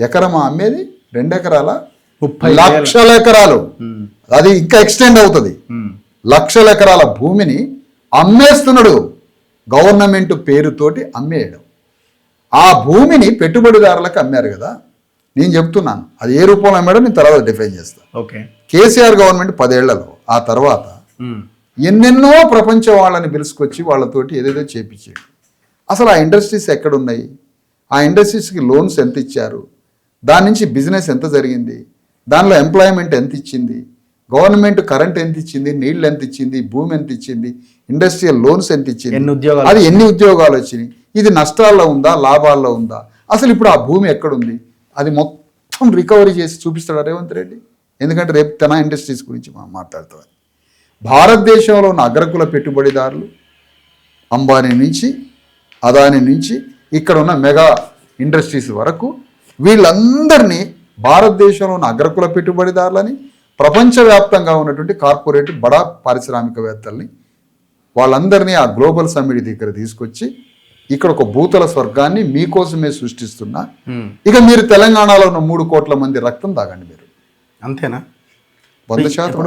ఎకరమా అమ్మేది 2 ఎకరాల 30,000 లక్షల ఎకరాలు. అది ఇంకా ఎక్స్టెండ్ అవుతుంది. లక్షల ఎకరాల భూమిని అమ్మేస్తున్నాడు, గవర్నమెంట్ పేరుతోటి అమ్మేయడం. ఆ భూమిని పెట్టుబడిదారులకు అమ్మారు కదా. నేను చెప్తున్నాను అది ఏ రూపంలో అమ్మాడో నేను తర్వాత డిఫైన్ చేస్తాను. ఓకే, కేసీఆర్ గవర్నమెంట్ 10 ఏళ్లలో ఆ తర్వాత ఎన్నెన్నో ప్రపంచ వాళ్ళని పిలుచుకొచ్చి వాళ్ళతోటి ఏదేదో చేపించాడు. అసలు ఆ ఇండస్ట్రీస్ ఎక్కడున్నాయి, ఆ ఇండస్ట్రీస్కి లోన్స్ ఎంత ఇచ్చారు, దాని నుంచి బిజినెస్ ఎంత జరిగింది, దానిలో ఎంప్లాయ్మెంట్ ఎంత ఇచ్చింది, గవర్నమెంట్ కరెంట్ ఎంత ఇచ్చింది, నీళ్ళు ఎంత ఇచ్చింది, భూమి ఎంత ఇచ్చింది, ఇండస్ట్రియల్ లోన్స్ ఎంత ఇచ్చింది, అది ఎన్ని ఉద్యోగాలు వచ్చినాయి, ఇది నష్టాల్లో ఉందా లాభాల్లో ఉందా, అసలు ఇప్పుడు ఆ భూమి ఎక్కడుంది, అది మొత్తం రికవరీ చేసి చూపిస్తాడు రేవంత్ రెడ్డి. ఎందుకంటే రేపు తన ఇండస్ట్రీస్ గురించి మనం మాట్లాడుతాం. భారతదేశంలో ఉన్న అగ్రకుల పెట్టుబడిదారులు అంబానీ నుంచి అదానీ నుంచి ఇక్కడ ఉన్న మెగా ఇండస్ట్రీస్ వరకు వీళ్ళందరినీ భారతదేశంలో ఉన్న అగ్రకుల పెట్టుబడిదారులని, ప్రపంచవ్యాప్తంగా ఉన్నటువంటి కార్పొరేట్ బడా పారిశ్రామికవేత్తల్ని వాళ్ళందరినీ ఆ గ్లోబల్ సమ్మిట్ దగ్గర తీసుకొచ్చి ఇక్కడ ఒక భూతల స్వర్గాన్ని మీకోసమే సృష్టిస్తున్నా. ఇక మీరు తెలంగాణలో ఉన్న 3 కోట్ల మంది రక్తం తాగండి మీరు, అంతేనా? 100%.